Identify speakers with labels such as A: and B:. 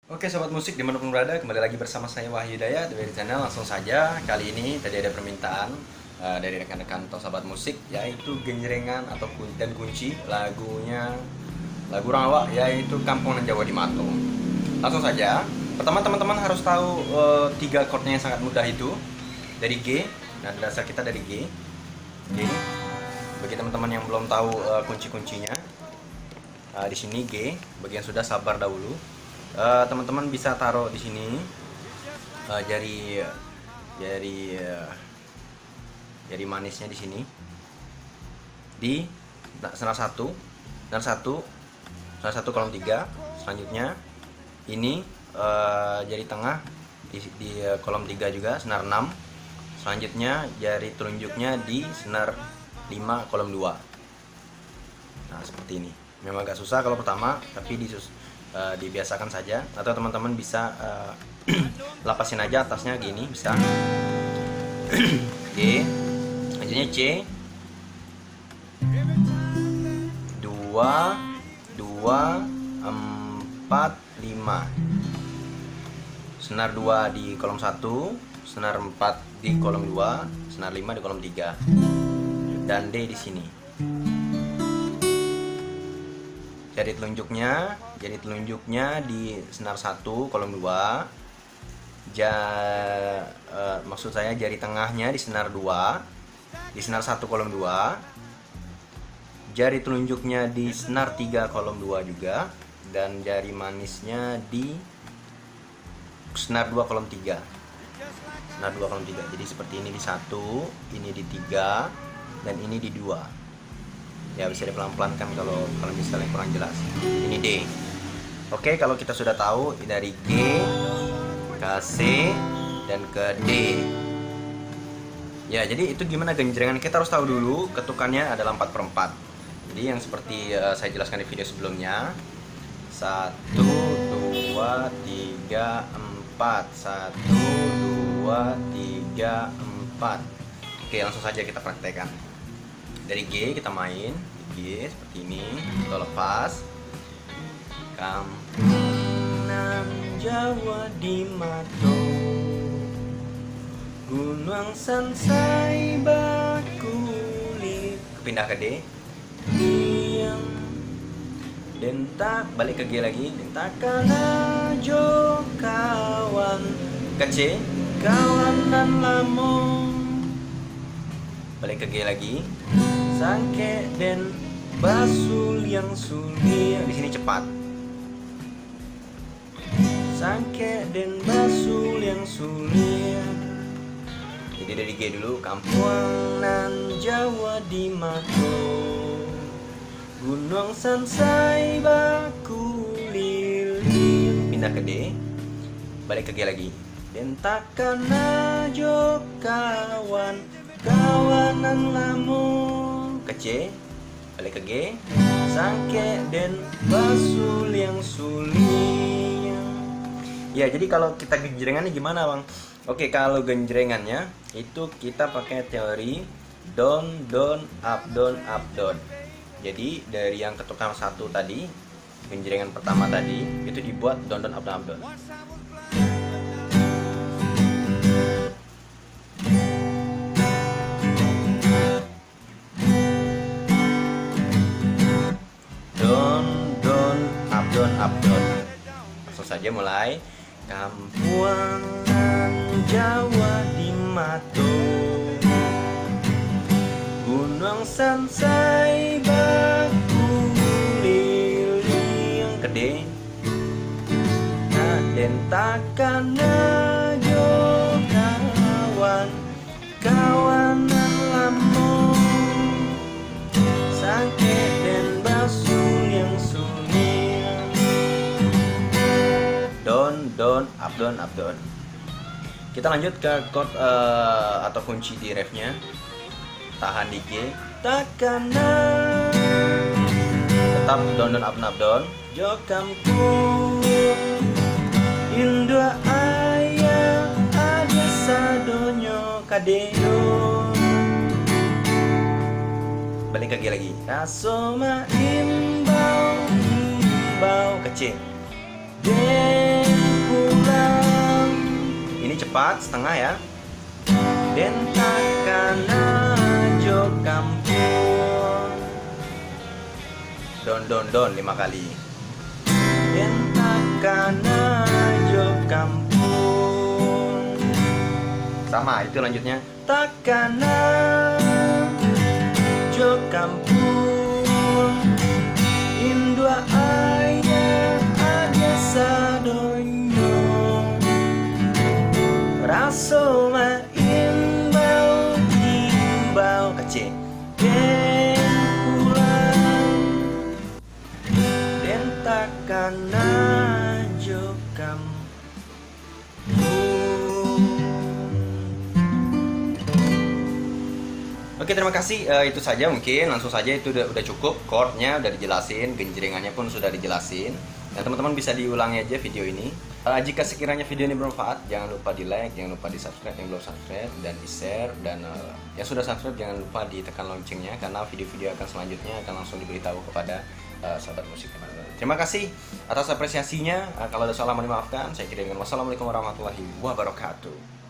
A: Oke sobat musik dimanapun berada, kembali lagi bersama saya Wahyu Dayat dari channel. Langsung saja, kali ini tadi ada permintaan dari rekan-rekan atau sahabat musik, yaitu genjrengan atau dan kunci lagunya, lagu Rawa, yaitu Kampungan Jawa di Mato. Langsung saja, pertama teman-teman harus tahu tiga chordnya yang sangat mudah itu dari G. Nah, dasar kita dari G. Bagi teman-teman yang belum tahu kunci-kuncinya, di sini G. Bagi yang sudah, sabar dahulu. Teman-teman bisa taruh di sini jari manisnya di sini di senar satu kolom 3. Selanjutnya ini jari tengah di kolom 3 juga, senar 6. Selanjutnya jari telunjuknya di senar 5 kolom 2. Nah, seperti ini. Memang agak susah kalau pertama, tapi dibiasakan saja, atau teman-teman bisa lapasin aja atasnya gini, bisa. G, selanjutnya C, 2 2 4 5, senar 2 di kolom 1, senar 4 di kolom 2, senar 5 di kolom 3, dan D di sini. Jari telunjuknya di senar 1 kolom 2. Maksud saya jari tengahnya di senar 2, di senar 1 kolom 2. Jari telunjuknya di senar 3 kolom 2 juga, dan jari manisnya di senar 2 kolom 3. Senar 2 kolom 3. Jadi seperti ini di 1, ini di 3, dan ini di 2. Ya, bisa dipelan-pelan kan kalau misalnya kurang jelas. Ini D. Oke, kalau kita sudah tahu dari G ke C dan ke D. Ya, jadi itu gimana genjrengan, kita harus tahu dulu ketukannya adalah 4/4. Jadi yang seperti saya jelaskan di video sebelumnya, 1 2 3 4, 1 2 3 4. Oke, langsung saja kita praktekkan. Dari G kita main G seperti ini, kita lepas. Kampungan Jawa di Mato, Gunung Sansai Bakulit. Pindah ke D. Diam. Dentak, balik ke G lagi. Dentakan ajo kawan. Ke C, kawanan lamun. Balik ke G lagi. Sangke den basul yang sulit. Di sini cepat. Sangke den basul yang sulit. Jadi dari G dulu. Kampungan Jawa di Mato, Gunung Sansai Bakulilit. Pindah ke D. Balik ke G lagi. Dentakan ajo kawan, kawanan lamun. Ke C, balik ke G. Sangke den basul yang sulit. Ya, jadi kalau kita genjrengannya gimana, Bang? Oke, kalau genjrengannya itu kita pakai teori down down up down up down. Jadi dari yang ketukan 1 tadi, genjrengan pertama tadi itu dibuat down down up down up down. Up down. Langsung saja mulai. Kampungan Jawa di Mato, Gunung Sansai Bakuliling. Ke D. Nah, dentakan ajo kawan, kawanan lamun. Sangke den basul yang sulit. Down up down. Kita lanjut ke chord atau kunci di refnya. Tahan di G. Takkan tetap down up down. Jokamku Indo ayah ada sadonyo kadeo. Balik ke G lagi. Kasoma imbau ke C. 4/4 ya. Den takana jo kampung. Don 5 kali. Den takana jo kampung. Sama, itu lanjutnya. Takana jo kampung. Indua aya ada sadoyo. Raso ma imbau kece. Den pulang. Den takana jo kampung. Oke, terima kasih. Itu saja mungkin, langsung saja itu udah cukup. Chordnya udah dijelasin, genjrengannya pun sudah dijelasin. Dan teman-teman bisa diulangi aja video ini. Jika sekiranya video ini bermanfaat, jangan lupa di like, jangan lupa di subscribe yang belum subscribe, dan di share. Dan yang sudah subscribe jangan lupa ditekan loncengnya, karena video-video akan selanjutnya akan langsung diberitahu kepada sahabat musik teman-teman. Terima kasih atas apresiasinya. Kalau ada salah mohon dimaafkan. Saya kira dengan wassalamualaikum warahmatullahi wabarakatuh.